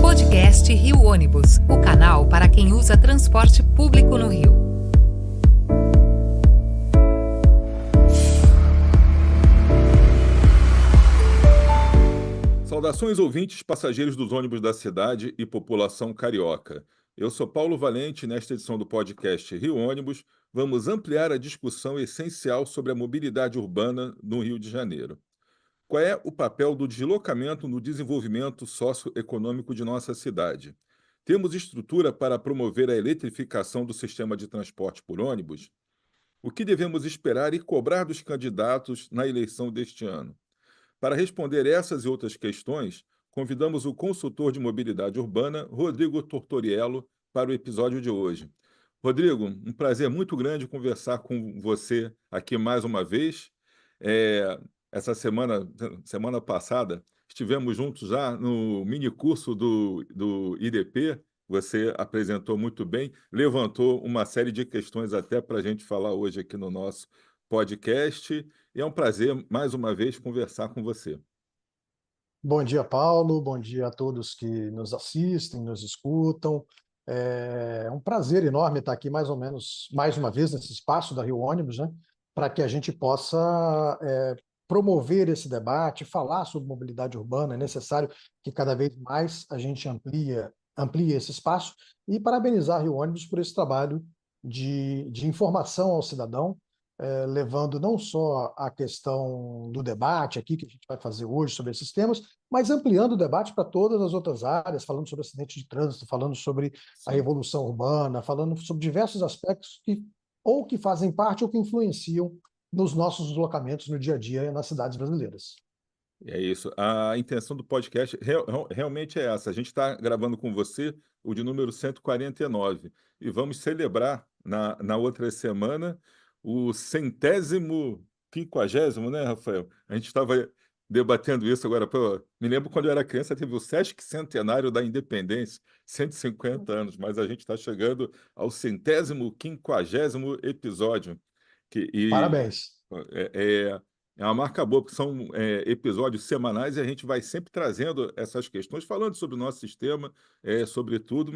Podcast Rio Ônibus, o canal para quem usa transporte público no Rio. Saudações ouvintes, passageiros dos ônibus da cidade e população carioca. Eu sou Paulo Valente e nesta edição do podcast Rio Ônibus vamos ampliar a discussão essencial sobre a mobilidade urbana no Rio de Janeiro. Qual é o papel do deslocamento no desenvolvimento socioeconômico de nossa cidade? Temos estrutura para promover a eletrificação do sistema de transporte por ônibus? O que devemos esperar e cobrar dos candidatos na eleição deste ano? Para responder essas e outras questões, convidamos o consultor de mobilidade urbana, Rodrigo Tortoriello, para o episódio de hoje. Rodrigo, um prazer muito grande conversar com você aqui mais uma vez. Essa semana passada, estivemos juntos já no mini curso do IDP. Você apresentou muito bem, levantou uma série de questões até para a gente falar hoje aqui no nosso podcast. E é um prazer, mais uma vez, conversar com você. Bom dia, Paulo. Bom dia a todos que nos assistem, nos escutam. É um prazer enorme estar aqui mais uma vez nesse espaço da Rio Ônibus, né? Para que a gente possa promover esse debate, falar sobre mobilidade urbana. É necessário que cada vez mais a gente amplie esse espaço e parabenizar a Rio Ônibus por esse trabalho de informação ao cidadão, levando não só a questão do debate aqui, que a gente vai fazer hoje sobre esses temas, mas ampliando o debate para todas as outras áreas, falando sobre acidentes de trânsito, falando sobre a revolução urbana, falando sobre diversos aspectos que fazem parte ou que influenciam nos nossos deslocamentos no dia a dia nas cidades brasileiras. É isso. A intenção do podcast realmente é essa. A gente está gravando com você o de número 149 e vamos celebrar na outra semana o 150º, né, Rafael? A gente estava debatendo isso agora. Pô, me lembro quando eu era criança, teve o Sesquicentenário da Independência, 150 anos, mas a gente está chegando ao 150º episódio. Parabéns. É, é uma marca boa, porque são episódios semanais e a gente vai sempre trazendo essas questões, falando sobre o nosso sistema, sobre tudo,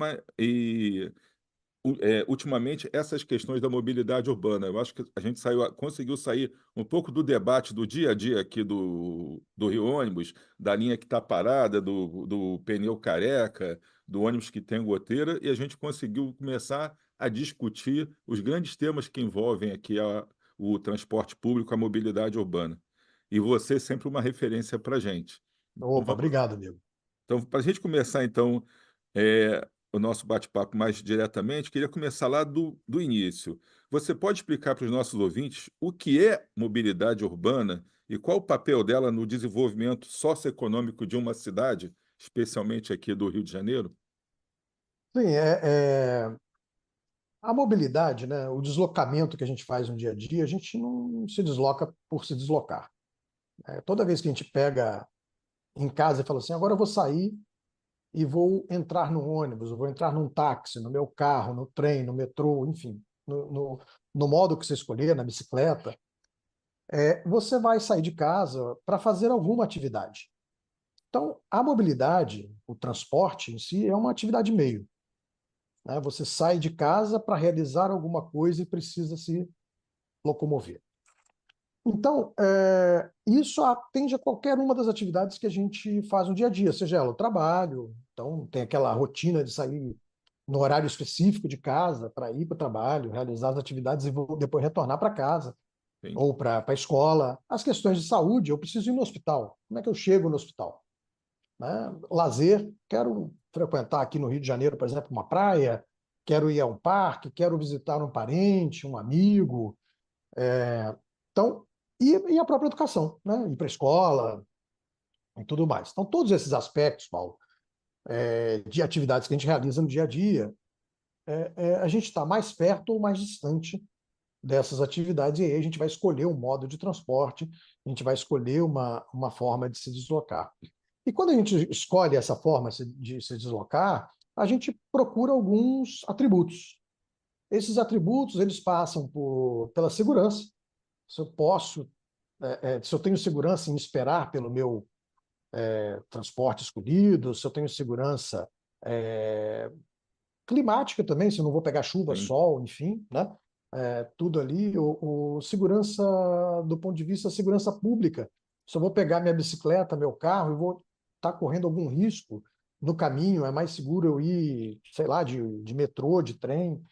ultimamente essas questões da mobilidade urbana. Eu acho que a gente conseguiu sair um pouco do debate do dia a dia aqui do Rio Ônibus, da linha que está parada, do pneu careca, do ônibus que tem goteira, e a gente conseguiu começar a discutir os grandes temas que envolvem aqui o transporte público, a mobilidade urbana. E você é sempre uma referência para a gente. Opa, obrigado, amigo. Então, para a gente começar, então, o nosso bate-papo mais diretamente, queria começar lá do início. Você pode explicar para os nossos ouvintes o que é mobilidade urbana e qual o papel dela no desenvolvimento socioeconômico de uma cidade, especialmente aqui do Rio de Janeiro? Sim, a mobilidade, né, o deslocamento que a gente faz no dia a dia, a gente não se desloca por se deslocar. Toda vez que a gente pega em casa e fala assim, agora eu vou sair e vou entrar no ônibus, eu vou entrar num táxi, no meu carro, no trem, no metrô, enfim, no modo que você escolher, na bicicleta, você vai sair de casa para fazer alguma atividade. Então, a mobilidade, o transporte em si, é uma atividade meio, né? Você sai de casa para realizar alguma coisa e precisa se locomover. Então, isso atende a qualquer uma das atividades que a gente faz no dia a dia, seja ela o trabalho, então tem aquela rotina de sair no horário específico de casa para ir para o trabalho, realizar as atividades e depois retornar para casa Sim. ou para a escola. As questões de saúde, eu preciso ir no hospital. Como é que eu chego no hospital? Né? Lazer, quero frequentar aqui no Rio de Janeiro, por exemplo, uma praia, quero ir a um parque, quero visitar um parente, um amigo. Então, e a própria educação, né? Ir para a escola e tudo mais. Então, todos esses aspectos, Paulo, de atividades que a gente realiza no dia a dia, a gente está mais perto ou mais distante dessas atividades, e aí a gente vai escolher um modo de transporte, a gente vai escolher uma forma de se deslocar. E quando a gente escolhe essa forma de se deslocar, a gente procura alguns atributos. Esses atributos, eles passam pela segurança. Se eu tenho segurança em esperar pelo meu transporte escolhido, se eu tenho segurança climática também, se eu não vou pegar chuva, sim, sol, enfim, né? Tudo ali, segurança do ponto de vista da segurança pública. Se eu vou pegar minha bicicleta, meu carro, e vou estar correndo algum risco no caminho, é mais seguro eu ir, sei lá, de metrô, de trem.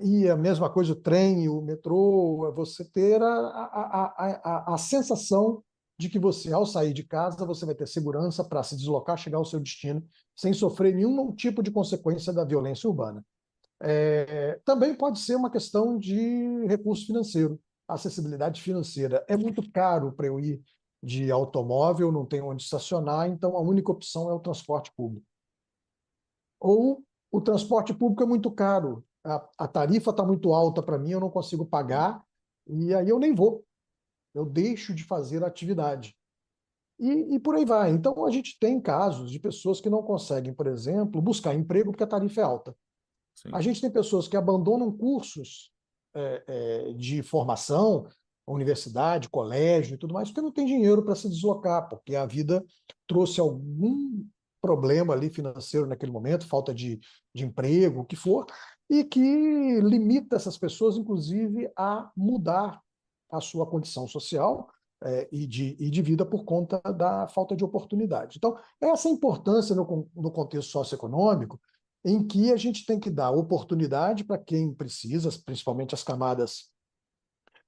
E a mesma coisa o trem e o metrô, é você ter a sensação de que você, ao sair de casa, você vai ter segurança para se deslocar, chegar ao seu destino, sem sofrer nenhum tipo de consequência da violência urbana. Também pode ser uma questão de recurso financeiro, acessibilidade financeira. É muito caro para eu ir de automóvel, não tenho onde estacionar, então a única opção é o transporte público. Ou o transporte público é muito caro, a tarifa está muito alta para mim, eu não consigo sim, pagar, e aí eu nem vou, eu deixo de fazer a atividade. E por aí vai. Então, a gente tem casos de pessoas que não conseguem, por exemplo, buscar emprego porque a tarifa é alta. A sim. gente tem pessoas que abandonam cursos de formação, universidade, colégio e tudo mais, porque não tem dinheiro para se deslocar, porque a vida trouxe algum problema ali financeiro naquele momento, falta de emprego, o que for, e que limita essas pessoas, inclusive, a mudar a sua condição social e de vida por conta da falta de oportunidade. Então, essa importância no contexto socioeconômico em que a gente tem que dar oportunidade para quem precisa, principalmente as camadas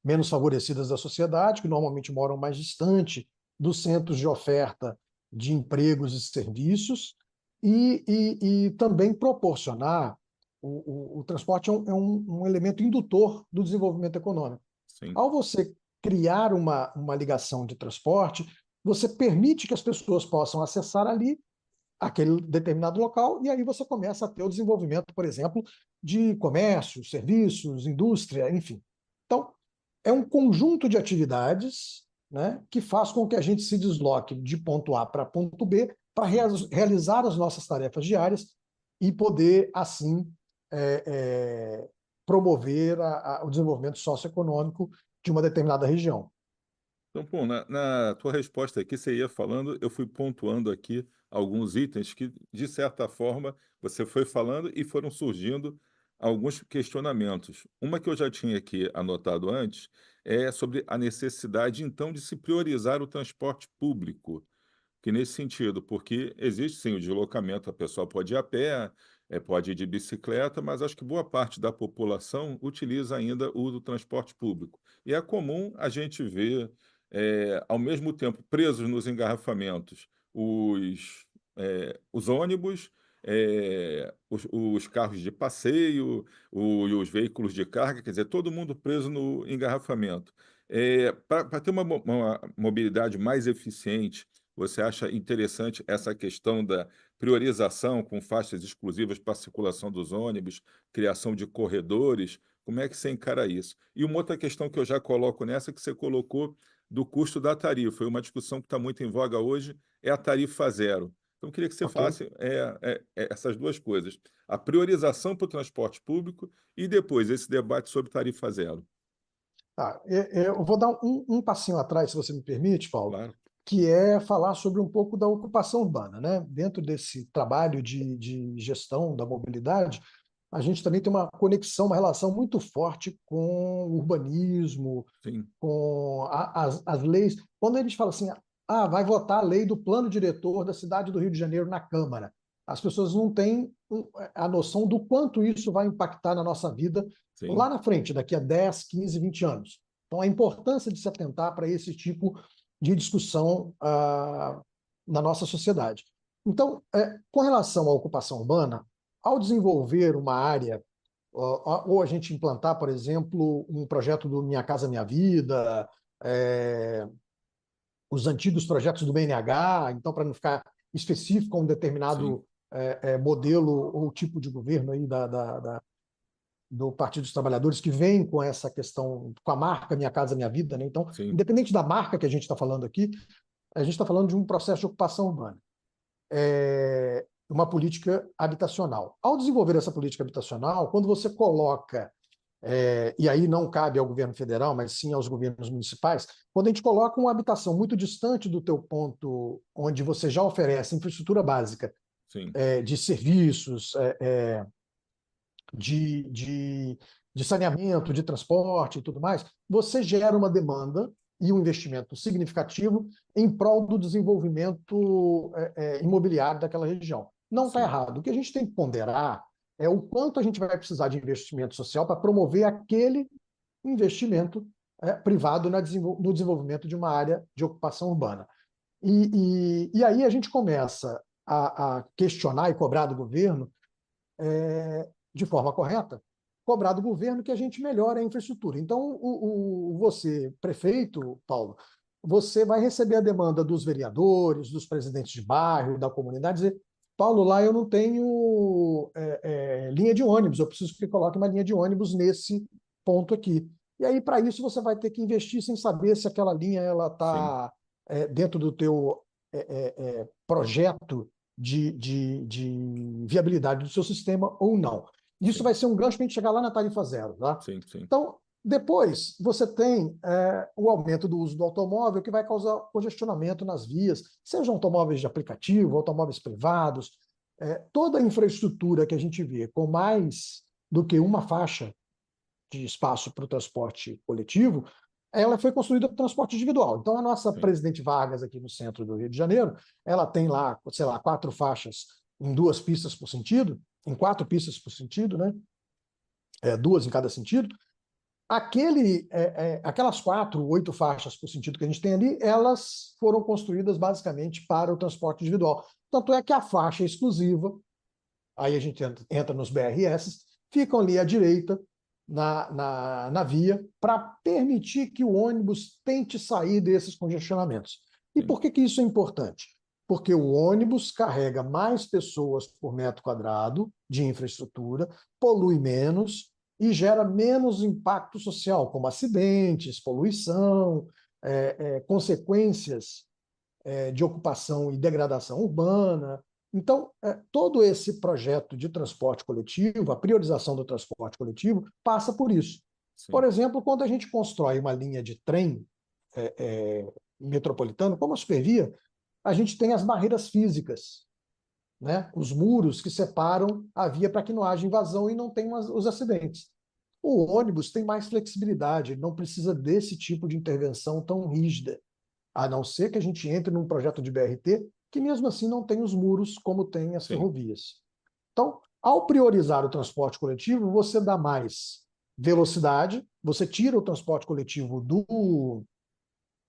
menos favorecidas da sociedade, que normalmente moram mais distante dos centros de oferta de empregos e serviços, e também proporcionar o transporte é um elemento indutor do desenvolvimento econômico. Sim. Ao você criar uma ligação de transporte, você permite que as pessoas possam acessar ali aquele determinado local, e aí você começa a ter o desenvolvimento, por exemplo, de comércio, serviços, indústria, enfim. Então, é um conjunto de atividades, né, que faz com que a gente se desloque de ponto A para ponto B para Sim. realizar as nossas tarefas diárias e poder, assim, é, é, promover o desenvolvimento socioeconômico de uma determinada região. Então, pô, na tua resposta aqui, você ia falando, eu fui pontuando aqui alguns itens que, de certa forma, você foi falando e foram surgindo alguns questionamentos. Uma que eu já tinha aqui anotado antes é sobre a necessidade, então, de se priorizar o transporte público. Que nesse sentido, porque existe sim o deslocamento, a pessoa pode ir a pé, pode ir de bicicleta, mas acho que boa parte da população utiliza ainda o do transporte público. E é comum a gente ver, ao mesmo tempo, presos nos engarrafamentos, os ônibus, os carros de passeio, os veículos de carga, quer dizer, todo mundo preso no engarrafamento. Para ter uma mobilidade mais eficiente, você acha interessante essa questão da priorização com faixas exclusivas para a circulação dos ônibus, criação de corredores? Como é que você encara isso? E uma outra questão que eu já coloco nessa, que você colocou do custo da tarifa, e uma discussão que está muito em voga hoje é a tarifa zero. Então, eu queria que você Ok? falasse essas duas coisas: a priorização para o transporte público e depois esse debate sobre tarifa zero. Eu vou dar um passinho atrás, se você me permite, Paulo, Claro, que é falar sobre um pouco da ocupação urbana, né? Dentro desse trabalho de gestão da mobilidade, a gente também tem uma conexão, uma relação muito forte com o urbanismo, sim, com as leis. Quando a gente fala assim, vai votar a lei do plano diretor da cidade do Rio de Janeiro na Câmara, as pessoas não têm a noção do quanto isso vai impactar na nossa vida lá sim, na frente, daqui a 10, 15, 20 anos. Então, a importância de se atentar para esse tipo de discussão na nossa sociedade. Então, com relação à ocupação urbana, ao desenvolver uma área, ou a gente implantar, por exemplo, um projeto do Minha Casa Minha Vida, é, os antigos projetos do BNH, então, para não ficar específico a um sim, determinado modelo ou tipo de governo aí do Partido dos Trabalhadores, que vem com essa questão, com a marca Minha Casa Minha Vida, né? Então, sim, independente da marca que a gente está falando aqui, a gente está falando de um processo de ocupação urbana, uma política habitacional. Ao desenvolver essa política habitacional, quando você coloca e aí não cabe ao governo federal, mas sim aos governos municipais, quando a gente coloca uma habitação muito distante do teu ponto onde você já oferece infraestrutura básica, sim, de serviços, de, de, de saneamento, de transporte e tudo mais, você gera uma demanda e um investimento significativo em prol do desenvolvimento imobiliário daquela região. Não está sim, errado. O que a gente tem que ponderar é o quanto a gente vai precisar de investimento social para promover aquele investimento privado no desenvolvimento de uma área de ocupação urbana. E aí a gente começa a questionar e cobrar do governo de forma correta, cobrar do governo que a gente melhore a infraestrutura. Então, você, prefeito, Paulo, você vai receber a demanda dos vereadores, dos presidentes de bairro, da comunidade, dizer, Paulo, lá eu não tenho linha de ônibus, eu preciso que coloque uma linha de ônibus nesse ponto aqui. E aí, para isso, você vai ter que investir sem saber se aquela linha ela sim, está dentro do teu projeto de viabilidade do seu sistema ou não. Isso sim, vai ser um gancho para a gente chegar lá na tarifa zero. Tá? sim, sim, Então, depois, você tem o aumento do uso do automóvel, que vai causar congestionamento nas vias, sejam automóveis de aplicativo, automóveis privados, toda a infraestrutura que a gente vê com mais do que uma faixa de espaço para o transporte coletivo, ela foi construída para o transporte individual. Então, a nossa sim, Presidente Vargas, aqui no centro do Rio de Janeiro, ela tem lá, sei lá, 4 faixas em 2 pistas por sentido, em 4 pistas por sentido, né? 2 em cada sentido. Aquelas 4, 8 faixas por sentido que a gente tem ali, elas foram construídas basicamente para o transporte individual. Tanto é que a faixa exclusiva, aí a gente entra nos BRS, ficam ali à direita, na via, para permitir que o ônibus tente sair desses congestionamentos. E sim, por que isso é importante? Porque o ônibus carrega mais pessoas por metro quadrado de infraestrutura, polui menos e gera menos impacto social, como acidentes, poluição, consequências de ocupação e degradação urbana. Então, todo esse projeto de transporte coletivo, a priorização do transporte coletivo, passa por isso. Por sim, exemplo, quando a gente constrói uma linha de trem metropolitano, como a Supervia, a gente tem as barreiras físicas, né? Os muros que separam a via para que não haja invasão e não tenham os acidentes. O ônibus tem mais flexibilidade, não precisa desse tipo de intervenção tão rígida, a não ser que a gente entre num projeto de BRT que mesmo assim não tem os muros como tem as sim, ferrovias. Então, ao priorizar o transporte coletivo, você dá mais velocidade, você tira o transporte coletivo do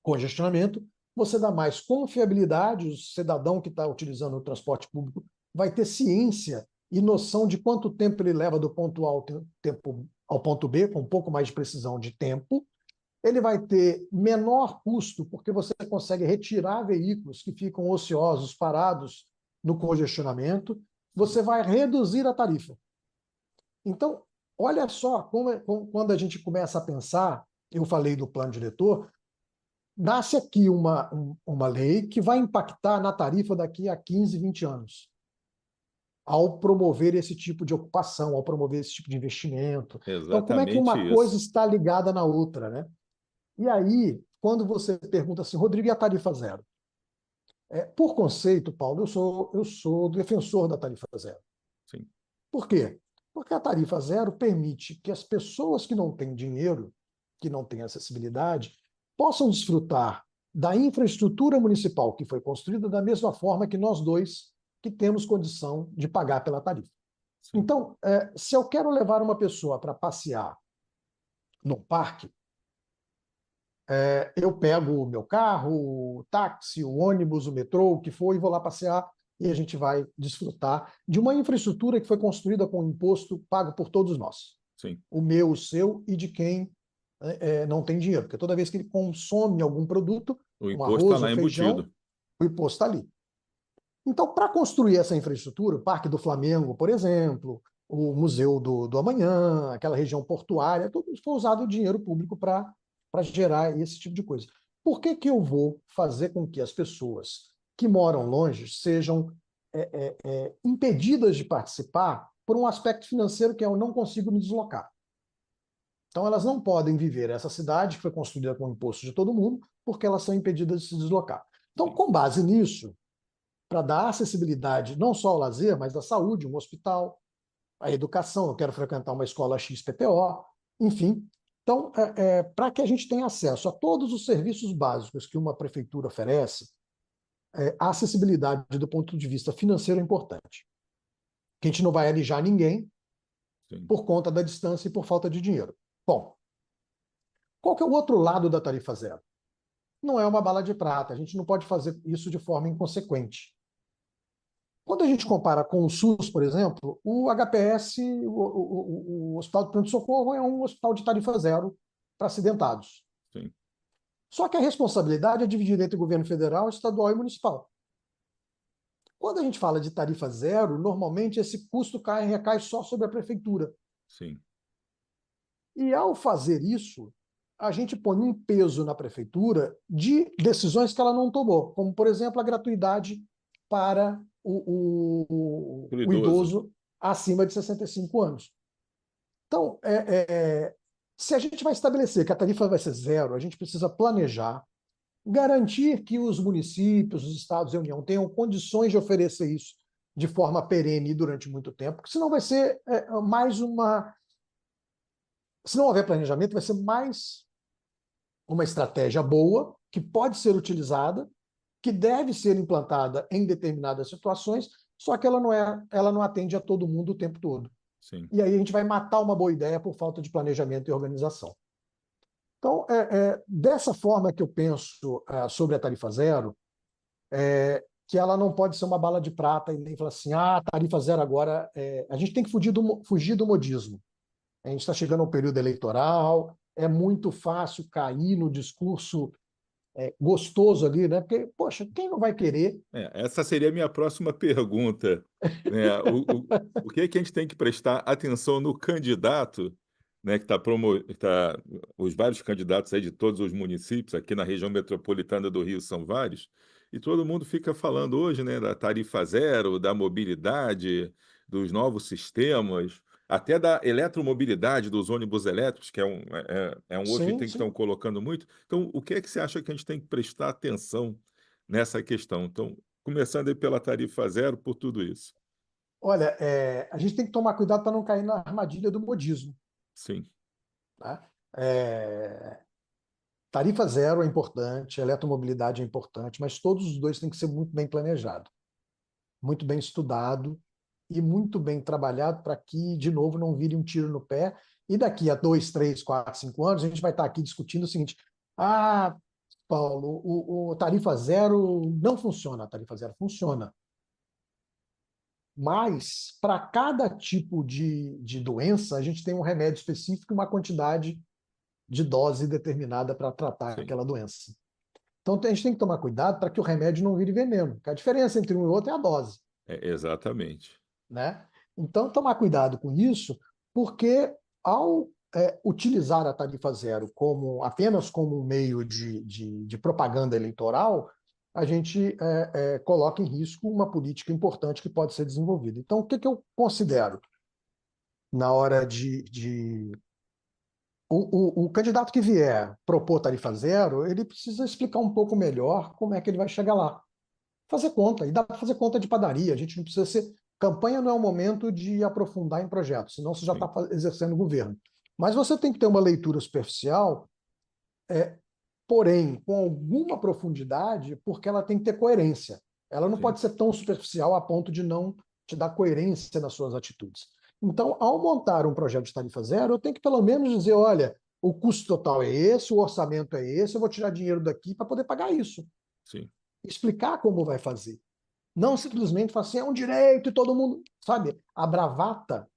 congestionamento, você dá mais confiabilidade, o cidadão que está utilizando o transporte público vai ter ciência e noção de quanto tempo ele leva do ponto A ao ponto B, com um pouco mais de precisão de tempo. Ele vai ter menor custo, porque você consegue retirar veículos que ficam ociosos, parados no congestionamento. sim, Você vai reduzir a tarifa. Então, olha só quando a gente começa a pensar, eu falei do plano diretor, nasce aqui uma lei que vai impactar na tarifa daqui a 15, 20 anos, ao promover esse tipo de ocupação, ao promover esse tipo de investimento. Então, como é que exatamente uma coisa isso. está ligada na outra, né? E aí, quando você pergunta assim, Rodrigo, e a tarifa zero? Por conceito, Paulo, eu sou defensor da tarifa zero. Sim, Por quê? Porque a tarifa zero permite que as pessoas que não têm dinheiro, que não têm acessibilidade, possam desfrutar da infraestrutura municipal que foi construída da mesma forma que nós dois que temos condição de pagar pela tarifa. sim, Então, se eu quero levar uma pessoa para passear num parque, eu pego o meu carro, o táxi, o ônibus, o metrô, o que for, e vou lá passear e a gente vai desfrutar de uma infraestrutura que foi construída com imposto pago por todos nós. sim. O meu, o seu e de quem não tem dinheiro. Porque toda vez que ele consome algum produto, O um imposto está arroz ou lá feijão, embutido. o imposto está ali. Então, para construir essa infraestrutura, o Parque do Flamengo, por exemplo, o Museu do Amanhã, aquela região portuária, tudo isso foi usado o dinheiro público para gerar esse tipo de coisa. Por que eu vou fazer com que as pessoas que moram longe sejam impedidas de participar por um aspecto financeiro que é eu não consigo me deslocar? Então, elas não podem viver essa cidade que foi construída com o imposto de todo mundo, porque elas são impedidas de se deslocar. Então, com base nisso, para dar acessibilidade não só ao lazer, mas à saúde, um hospital, à educação, eu quero frequentar uma escola XPTO, enfim. Então, para que a gente tenha acesso a todos os serviços básicos que uma prefeitura oferece, a acessibilidade do ponto de vista financeiro é importante. Que a gente não vai alijar ninguém Sim. por conta da distância e por falta de dinheiro. Bom, qual que é o outro lado da tarifa zero? Não é uma bala de prata, a gente não pode fazer isso de forma inconsequente. Quando a gente compara com o SUS, por exemplo, o HPS, o Hospital de Pronto-Socorro, é um hospital de tarifa zero para acidentados. Sim. Só que a responsabilidade é dividida entre o governo federal, estadual e municipal. Quando a gente fala de tarifa zero, normalmente esse custo recai só sobre a prefeitura. Sim. E ao fazer isso, a gente põe um peso na prefeitura de decisões que ela não tomou, como, por exemplo, a gratuidade para o idoso acima de 65 anos. Então, se a gente vai estabelecer que a tarifa vai ser zero, a gente precisa planejar, garantir que os municípios, os estados e a União tenham condições de oferecer isso de forma perene durante muito tempo, porque senão vai ser mais uma... Se não houver planejamento, vai ser mais uma estratégia boa, que pode ser utilizada, que deve ser implantada em determinadas situações, só que ela não atende a todo mundo o tempo todo. Sim. E aí a gente vai matar uma boa ideia por falta de planejamento e organização. Então, dessa forma que eu penso sobre a tarifa zero, que ela não pode ser uma bala de prata e nem falar assim, tarifa zero agora... a gente tem que fugir do modismo. A gente está chegando ao período eleitoral, é muito fácil cair no discurso gostoso ali, né? Porque, poxa, quem não vai querer? Essa seria a minha próxima pergunta, né? O que é que a gente tem que prestar atenção no candidato, né, que está os vários candidatos aí de todos os municípios, aqui na região metropolitana do Rio são vários, e todo mundo fica falando hoje, né, da tarifa zero, da mobilidade, dos novos sistemas, até da eletromobilidade dos ônibus elétricos, que é um outro Sim, item que estão sim. colocando muito. Então, o que é que você acha que a gente tem que prestar atenção nessa questão? Então, começando aí pela tarifa zero, por tudo isso. Olha, a gente tem que tomar cuidado para não cair na armadilha do modismo. Sim. Tá? Tarifa zero é importante, eletromobilidade é importante, mas todos os dois têm que ser muito bem planejado, muito bem estudado e muito bem trabalhado para que, de novo, não vire um tiro no pé. E daqui a 2, 3, 4, 5 anos, a gente vai estar aqui discutindo o seguinte: Paulo, o tarifa zero não funciona. A tarifa zero funciona. Mas, para cada tipo de doença, a gente tem um remédio específico e uma quantidade de dose determinada para tratar Sim. aquela doença. Então, a gente tem que tomar cuidado para que o remédio não vire veneno, porque a diferença entre um e outro é a dose. Exatamente. Né? Então, tomar cuidado com isso, porque ao utilizar a tarifa zero apenas como um meio de propaganda eleitoral, a gente coloca em risco uma política importante que pode ser desenvolvida. Então, o que eu considero na hora o candidato que vier propor tarifa zero, ele precisa explicar um pouco melhor como é que ele vai chegar lá. Fazer conta, e dá para fazer conta de padaria, a gente não precisa ser... Campanha não é o momento de aprofundar em projetos, senão você já está exercendo o governo. Mas você tem que ter uma leitura superficial, porém, com alguma profundidade, porque ela tem que ter coerência. Ela não pode ser tão superficial a ponto de não te dar coerência nas suas atitudes. Então, ao montar um projeto de tarifa zero, eu tenho que pelo menos dizer, olha, o custo total é esse, o orçamento é esse, eu vou tirar dinheiro daqui para poder pagar isso. Sim. Explicar como vai fazer. Não simplesmente falar assim, é um direito e todo mundo... Sabe, a bravata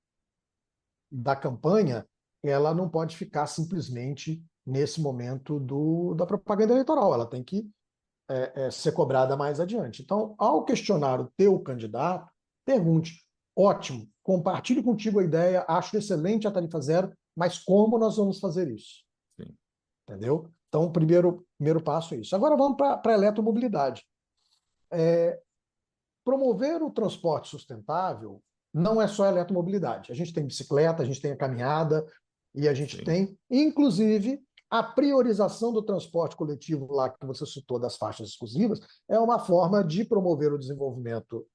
da campanha, ela não pode ficar simplesmente nesse momento da propaganda eleitoral, ela tem que ser cobrada mais adiante. Então, ao questionar o teu candidato, pergunte, ótimo, compartilhe contigo a ideia, acho excelente a tarifa zero, mas como nós vamos fazer isso? Sim. Entendeu? Então, o primeiro passo é isso. Agora vamos para a eletromobilidade. Promover o transporte sustentável não é só a eletromobilidade. A gente tem bicicleta, a gente tem a caminhada, E a gente sim, tem, inclusive, a priorização do transporte coletivo lá que você citou das faixas exclusivas é uma forma de promover o desenvolvimento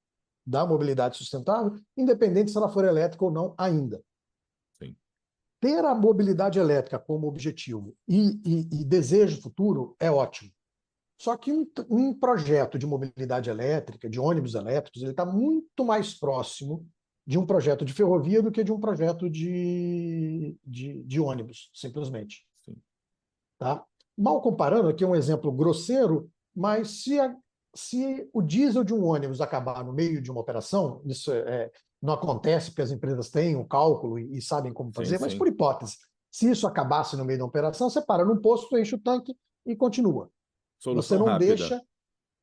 da mobilidade sustentável, independente se ela for elétrica ou não ainda. sim, Ter a mobilidade elétrica como objetivo e desejo futuro é ótimo. Só que um projeto de mobilidade elétrica, de ônibus elétricos, ele está muito mais próximo de um projeto de ferrovia do que de um projeto de ônibus, simplesmente. sim, Tá? Mal comparando, aqui é um exemplo grosseiro, mas se o diesel de um ônibus acabar no meio de uma operação, isso não acontece porque as empresas têm o cálculo e sabem como sim, fazer, mas por sim. hipótese, se isso acabasse no meio da operação, você para num posto, enche o tanque e continua. Você Solução não rápida. deixa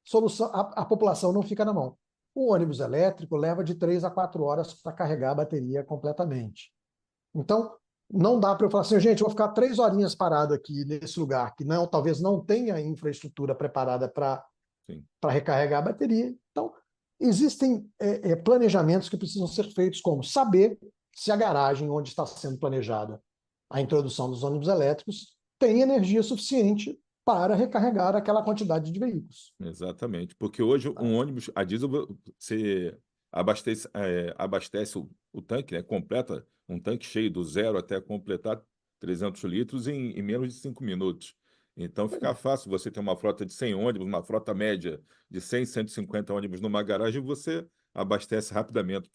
solução, a população não fica na mão. O ônibus elétrico leva de 3 a 4 horas para carregar a bateria completamente. Então, não dá para eu falar assim, gente, eu vou ficar 3 horinhas parado aqui nesse lugar que não, talvez não tenha infraestrutura preparada para Sim. recarregar a bateria. Então, existem planejamentos que precisam ser feitos, como saber se a garagem onde está sendo planejada a introdução dos ônibus elétricos tem energia suficiente para recarregar aquela quantidade de veículos. Exatamente, porque hoje um ônibus a diesel você abastece o tanque, né, completa um tanque cheio do zero até completar 300 litros em menos de 5 minutos. Então fica fácil você ter uma frota de 100 ônibus, uma frota média de 100, 150 ônibus numa garagem, você abastece rapidamente.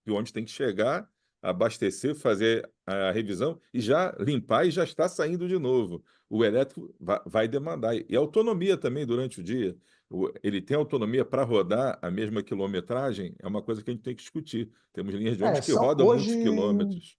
E onde tem que chegar, abastecer, fazer a revisão e já limpar e já está saindo de novo. O elétrico vai demandar. E autonomia também durante o dia. Ele tem autonomia para rodar a mesma quilometragem, é uma coisa que a gente tem que discutir. Temos linhas de ônibus que rodam Hoje, muitos quilômetros.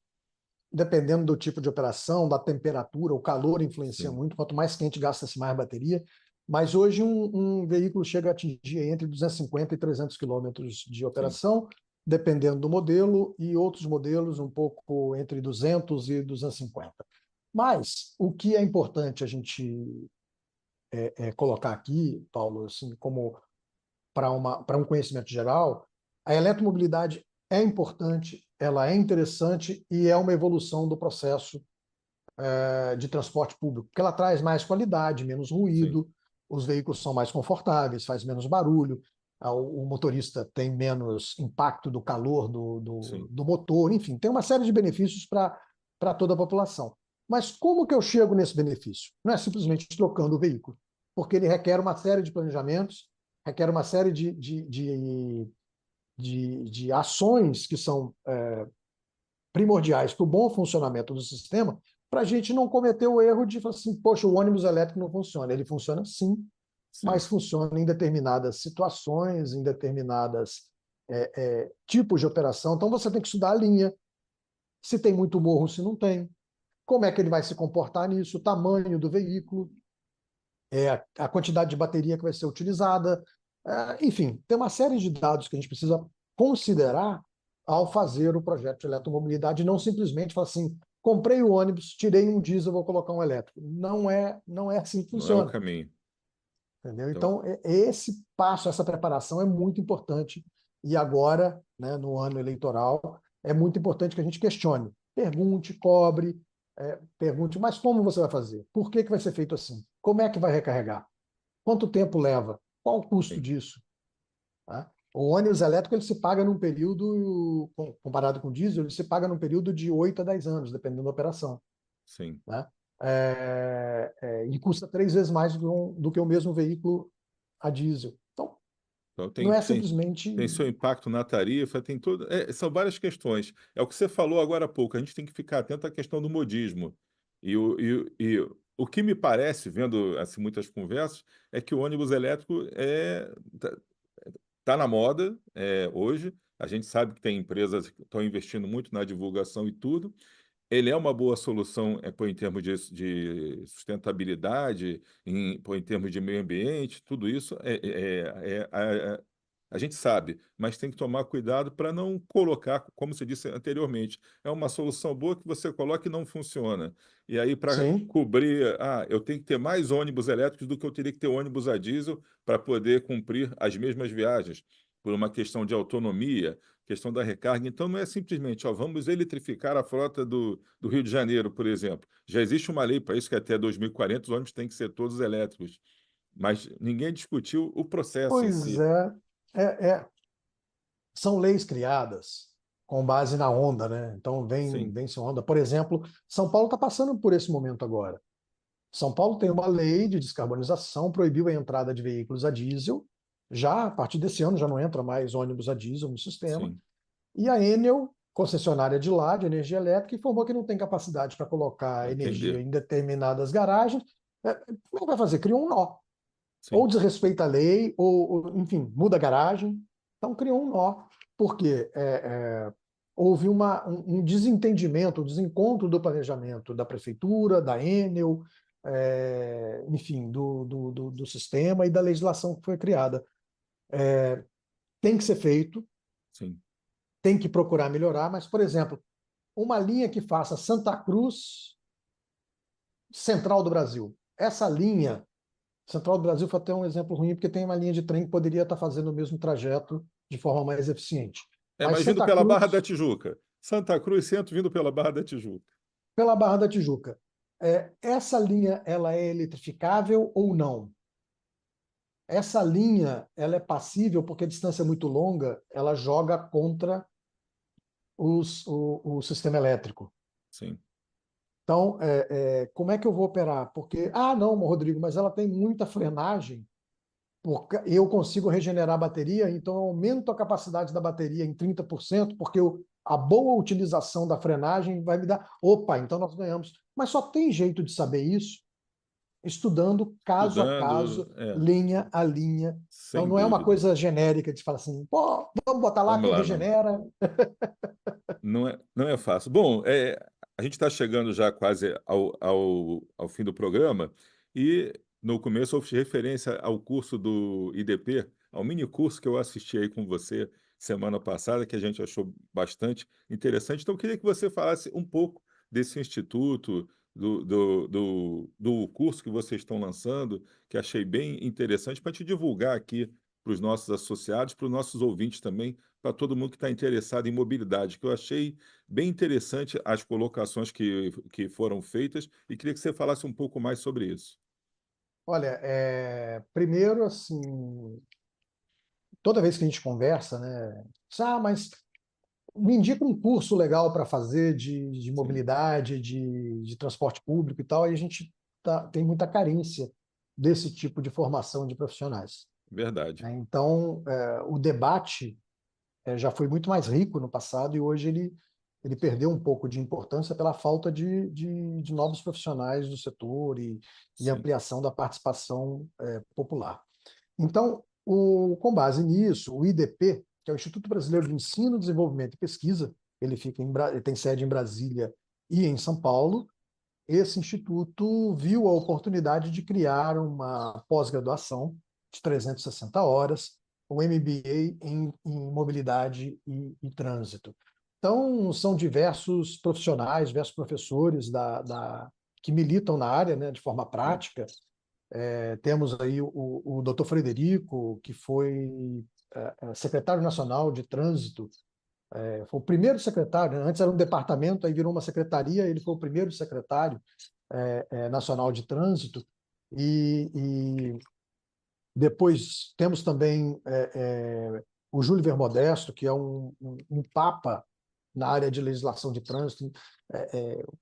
dependendo do tipo de operação, da temperatura, o calor influencia Sim, muito. Quanto mais quente, gasta-se mais bateria. Mas hoje um veículo chega a atingir entre 250 e 300 quilômetros de sim, operação, dependendo do modelo, e outros modelos um pouco entre 200 e 250. Mas o que é importante a gente colocar aqui, Paulo, assim, como para um conhecimento geral, a eletromobilidade é importante, ela é interessante e é uma evolução do processo de transporte público, porque ela traz mais qualidade, menos sim, ruído, os veículos são mais confortáveis, faz menos barulho, o motorista tem menos impacto do calor sim. do motor, enfim, tem uma série de benefícios para toda a população. Mas como que eu chego nesse benefício? Não é simplesmente trocando o veículo, porque ele requer uma série de planejamentos, requer uma série de ações que são primordiais para o bom funcionamento do sistema, para a gente não cometer o erro de falar assim, poxa, o ônibus elétrico não funciona. Ele funciona sim, Sim. mas funciona em determinadas situações, em determinadas tipos de operação. Então você tem que estudar a linha, se tem muito morro, se não tem, como é que ele vai se comportar nisso, o tamanho do veículo, a quantidade de bateria que vai ser utilizada, enfim, tem uma série de dados que a gente precisa considerar ao fazer o projeto de eletromobilidade, e não simplesmente falar assim, comprei o ônibus, tirei um diesel, vou colocar um elétrico. Não é assim que Não é o funciona, caminho. entendeu? Então, Então, esse passo, essa preparação é muito importante, e agora, né, no ano eleitoral, é muito importante que a gente questione, pergunte, cobre, pergunte, mas como você vai fazer? Por que vai ser feito assim? Como é que vai recarregar? Quanto tempo leva? Qual o custo sim, disso? Tá? O ônibus elétrico ele se paga num período, comparado com o diesel, ele se paga num período de 8 a 10 anos, dependendo da operação. sim. Né? E custa 3 vezes mais do que o mesmo veículo a diesel. Então, Então não é tem simplesmente. seu impacto na tarifa, tem tudo. São várias questões. É o que você falou agora há pouco. A gente tem que ficar atento à questão do modismo. O que me parece, vendo assim, muitas conversas, é que o ônibus elétrico tá na moda hoje. A gente sabe que tem empresas que estão investindo muito na divulgação e tudo. Ele é uma boa solução em termos de sustentabilidade, em termos de meio ambiente, tudo isso a gente sabe, mas tem que tomar cuidado para não colocar, como você disse anteriormente, é uma solução boa que você coloca e não funciona. E aí, para Sim, cobrir, eu tenho que ter mais ônibus elétricos do que eu teria que ter ônibus a diesel para poder cumprir as mesmas viagens. por uma questão de autonomia, questão da recarga. Então, não é simplesmente, ó, vamos eletrificar a frota do Rio de Janeiro, por exemplo. Já existe uma lei para isso, que até 2040 os ônibus têm que ser todos elétricos. Mas ninguém discutiu o processo em Pois si. é, é, é, são leis criadas com base na onda, né? Então Sim, vem-se onda. Por exemplo, São Paulo está passando por esse momento agora. São Paulo tem uma lei de descarbonização, proibiu a entrada de veículos a diesel. Já a partir desse ano já não entra mais ônibus a diesel no sistema. sim. E a Enel, concessionária de lá, de energia elétrica, informou que não tem capacidade para colocar Vai energia entender. em determinadas garagens. Como é que vai fazer? Criou um nó. Ou Sim, desrespeita a lei, enfim, muda a garagem. Então criou um nó. Porque houve um desentendimento, um desencontro do planejamento da prefeitura, da Enel, enfim, do sistema e da legislação que foi criada. Tem que ser feito, sim, tem que procurar melhorar, mas, por exemplo, uma linha que faça Santa Cruz, Central do Brasil. Essa linha, Central do Brasil foi até um exemplo ruim, porque tem uma linha de trem que poderia estar fazendo o mesmo trajeto de forma mais eficiente. Mas mas vindo Santa pela Barra Cruz, da Tijuca. Santa Cruz Centro vindo pela Barra da Tijuca. pela Barra da Tijuca, essa linha ela é eletrificável ou não? Essa linha ela é passível porque a distância é muito longa, ela joga contra o sistema elétrico. Sim, Então, como é que eu vou operar? Porque, não, Rodrigo, mas ela tem muita frenagem, porque eu consigo regenerar a bateria, então eu aumento a capacidade da bateria em 30%, porque a boa utilização da frenagem vai me dar. Opa, então nós ganhamos. Mas só tem jeito de saber isso estudando caso a estudando, caso, linha a linha. Então sem não é uma dúvida. coisa genérica de falar assim, pô, vamos botar lá Vamos que lá, não. regenera. Não é fácil. Bom, a gente está chegando já quase ao fim do programa e no começo eu fiz referência ao curso do IDP, ao mini curso que eu assisti aí com você semana passada, que a gente achou bastante interessante. Então, eu queria que você falasse um pouco desse instituto, do curso que vocês estão lançando, que achei bem interessante, para te divulgar aqui para os nossos associados, para os nossos ouvintes também, para todo mundo que está interessado em mobilidade, que eu achei bem interessante as colocações que foram feitas e queria que você falasse um pouco mais sobre isso. Olha, primeiro, assim, toda vez que a gente conversa, né? Mas me indica um curso legal para fazer de Sim, mobilidade, de transporte público e tal, e a gente tem muita carência desse tipo de formação de profissionais, verdade. né? Então, o debate já foi muito mais rico no passado e hoje ele perdeu um pouco de importância pela falta de novos profissionais do setor e Sim, ampliação da participação popular. Então, com base nisso, o IDP, que é o Instituto Brasileiro de Ensino, Desenvolvimento e Pesquisa, ele tem sede em Brasília e em São Paulo. Esse instituto viu a oportunidade de criar uma pós-graduação de 360 horas, um MBA em mobilidade e trânsito. Então, são diversos profissionais, diversos professores que militam na área, né, de forma sim, prática. Temos aí o Dr. Frederico, que foi secretário nacional de trânsito, foi o primeiro secretário, né? Antes era um departamento, aí virou uma secretaria, ele foi o primeiro secretário nacional de trânsito, e depois temos também o Júlio Vermodesto, que é um papa na área de legislação de trânsito,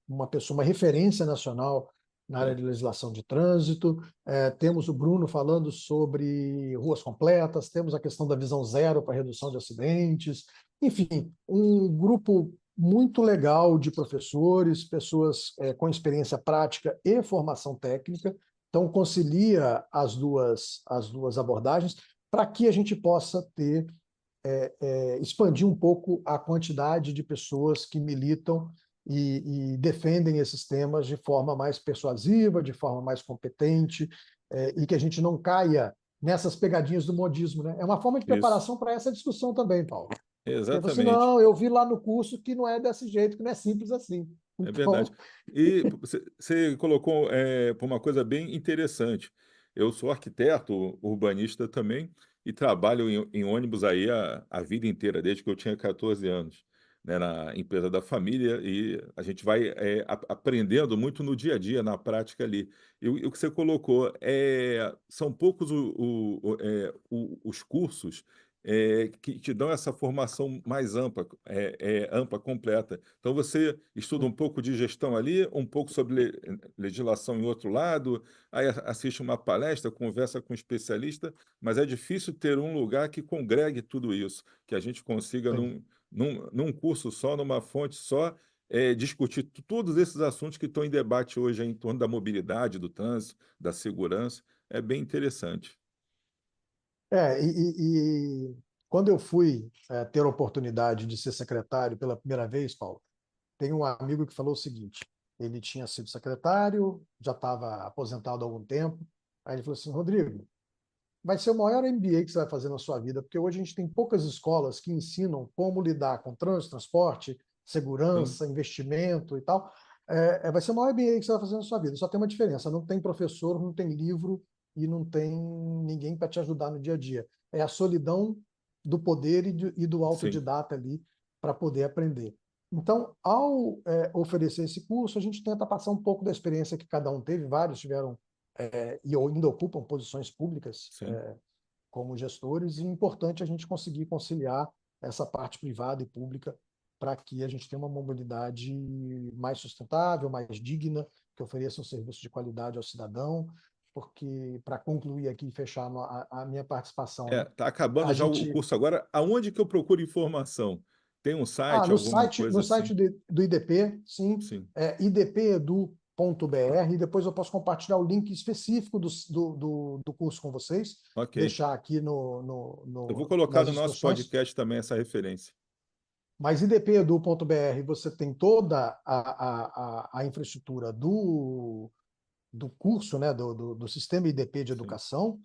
uma pessoa, uma referência nacional na área sim. de legislação de trânsito. Temos o Bruno falando sobre ruas completas, temos a questão da visão zero para redução de acidentes. Enfim, um grupo muito legal de professores, pessoas com experiência prática e formação técnica. Então, concilia as duas abordagens para que a gente possa expandir um pouco a quantidade de pessoas que militam e defendem esses temas de forma mais persuasiva, de forma mais competente, e que a gente não caia nessas pegadinhas do modismo, né? É uma forma de Isso, preparação para essa discussão também, Paulo. Porque você, exatamente. não, eu vi lá no curso que não é desse jeito, que não é simples assim. É verdade. Então, E você colocou por uma coisa bem interessante. Eu sou arquiteto, urbanista também, e trabalho em ônibus aí a vida inteira, desde que eu tinha 14 anos, né, na empresa da família, e a gente vai aprendendo muito no dia a dia, na prática ali. E o que você colocou, são poucos os cursos que te dão essa formação mais ampla, ampla, completa. Então, você estuda um pouco de gestão ali, um pouco sobre legislação em outro lado, aí assiste uma palestra, conversa com um especialista, mas é difícil ter um lugar que congregue tudo isso, que a gente consiga, Sim. num curso só, numa fonte só, discutir todos esses assuntos que estão em debate hoje em torno da mobilidade, do trânsito, da segurança. É bem interessante. Quando eu fui ter a oportunidade de ser secretário pela primeira vez, Paulo, tem um amigo que falou o seguinte: ele tinha sido secretário, já estava aposentado há algum tempo. Aí ele falou assim: Rodrigo, vai ser o maior MBA que você vai fazer na sua vida, porque hoje a gente tem poucas escolas que ensinam como lidar com trânsito, transporte, Sim, segurança, investimento e tal. Vai ser o maior MBA que você vai fazer na sua vida. Só tem uma diferença: não tem professor, não tem livro e não tem ninguém para te ajudar no dia a dia. É a solidão do poder e do sim. autodidata ali para poder aprender. Então, ao oferecer esse curso, a gente tenta passar um pouco da experiência que cada um teve. Vários tiveram e ainda ocupam posições públicas Sim. como gestores, e é importante a gente conseguir conciliar essa parte privada e pública para que a gente tenha uma mobilidade mais sustentável, mais digna, que ofereça um serviço de qualidade ao cidadão, porque, para concluir aqui e fechar a minha participação, né, Tá acabando a já o gente... curso agora. Aonde que eu procuro informação? Tem um Ah, site, no alguma site, coisa no assim? site do IDP, sim, Sim. idpedu.br, e depois eu posso compartilhar o link específico do curso com vocês, Ok. deixar aqui Eu vou colocar nas no nosso instruções. podcast também essa referência. Mas idpedu.br você tem toda a infraestrutura do curso, né, do sistema IDP de Sim. educação,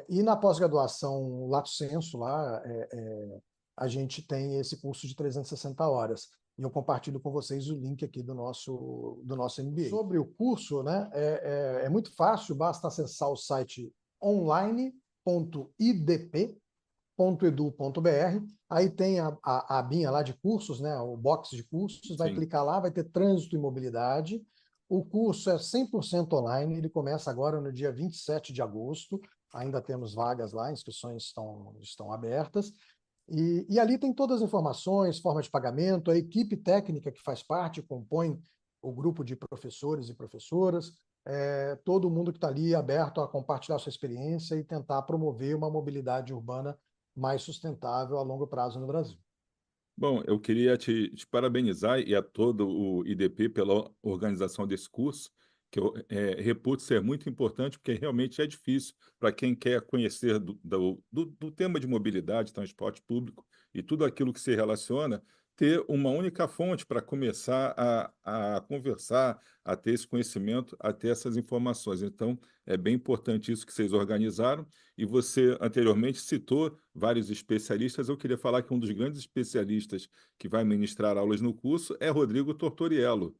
e na pós-graduação Lato Sensu, lá, a gente tem esse curso de 360 horas. E eu compartilho com vocês o link aqui do nosso MBA. Sobre o curso, né, é muito fácil, basta acessar o site online.idp.edu.br. Aí tem a abinha lá de cursos, né, o box de cursos, vai Sim. clicar lá, vai ter trânsito e mobilidade. O curso é 100% online, ele começa agora no dia 27 de agosto, ainda temos vagas lá, inscrições estão abertas. E ali tem todas as informações, forma de pagamento, a equipe técnica que faz parte, compõe o grupo de professores e professoras, todo mundo que está ali aberto a compartilhar sua experiência e tentar promover uma mobilidade urbana mais sustentável a longo prazo no Brasil. Bom, eu queria te parabenizar e a todo o IDP pela organização desse curso, que eu reputo ser muito importante, porque realmente é difícil para quem quer conhecer do tema de mobilidade, transporte público e tudo aquilo que se relaciona, ter uma única fonte para começar a conversar, a ter esse conhecimento, a ter essas informações. Então, é bem importante isso que vocês organizaram. E você anteriormente citou vários especialistas. Eu queria falar que um dos grandes especialistas que vai ministrar aulas no curso é Rodrigo Tortoriello,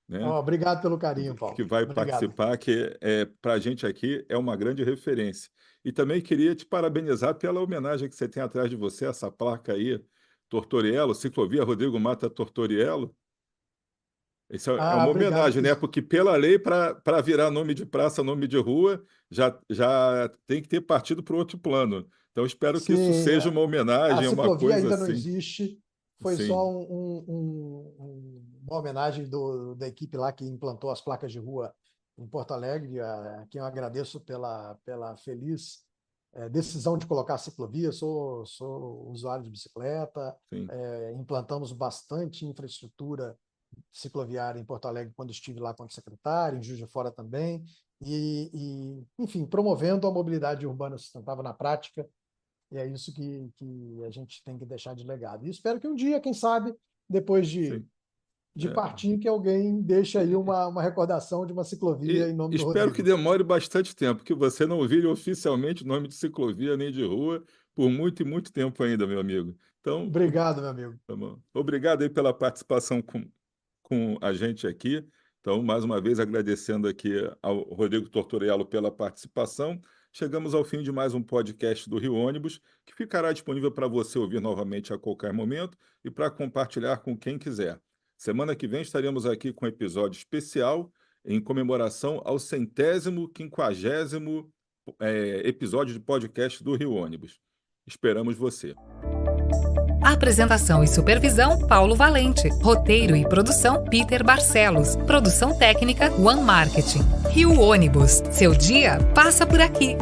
né? Obrigado pelo carinho, Que Paulo. vai Obrigado. participar, que para a gente aqui é uma grande referência. E também queria te parabenizar pela homenagem que você tem atrás de você, essa placa aí, Tortoriello, Ciclovia Rodrigo Mata Tortoriello. Isso é uma Obrigado. homenagem, né? Porque pela lei, para virar nome de praça, nome de rua, já tem que ter partido para outro plano. Então, espero que isso Sim, seja uma a homenagem, uma ciclovia coisa ainda não assim. existe, foi só Sim, uma homenagem da equipe lá que implantou as placas de rua em Porto Alegre, a quem eu agradeço pela feliz decisão de colocar a ciclovia. Sou usuário de bicicleta, sim. implantamos bastante infraestrutura cicloviária em Porto Alegre quando estive lá como secretário, em Juiz de Fora também, enfim, promovendo a mobilidade urbana sustentável na prática, e é isso que a gente tem que deixar de legado. E espero que um dia, quem sabe, depois de, Sim. de É. partir, que alguém deixe aí uma recordação de uma ciclovia E em nome do espero que Rodrigo. demore bastante tempo, que você não vire oficialmente o nome de ciclovia nem de rua por muito e muito tempo ainda, meu amigo. Então, Obrigado, meu amigo. tá bom. Obrigado aí pela participação com a gente aqui. Então, mais uma vez, agradecendo aqui ao Rodrigo Tortorello pela participação. chegamos ao fim de mais um podcast do Rio Ônibus, que ficará disponível para você ouvir novamente a qualquer momento e para compartilhar com quem quiser. Semana que vem estaremos aqui com um episódio especial em comemoração ao 150º episódio de podcast do Rio Ônibus. Esperamos você. Apresentação e supervisão, Paulo Valente. Roteiro e produção, Peter Barcelos. Produção técnica, One Marketing. Rio Ônibus. Seu dia passa por aqui.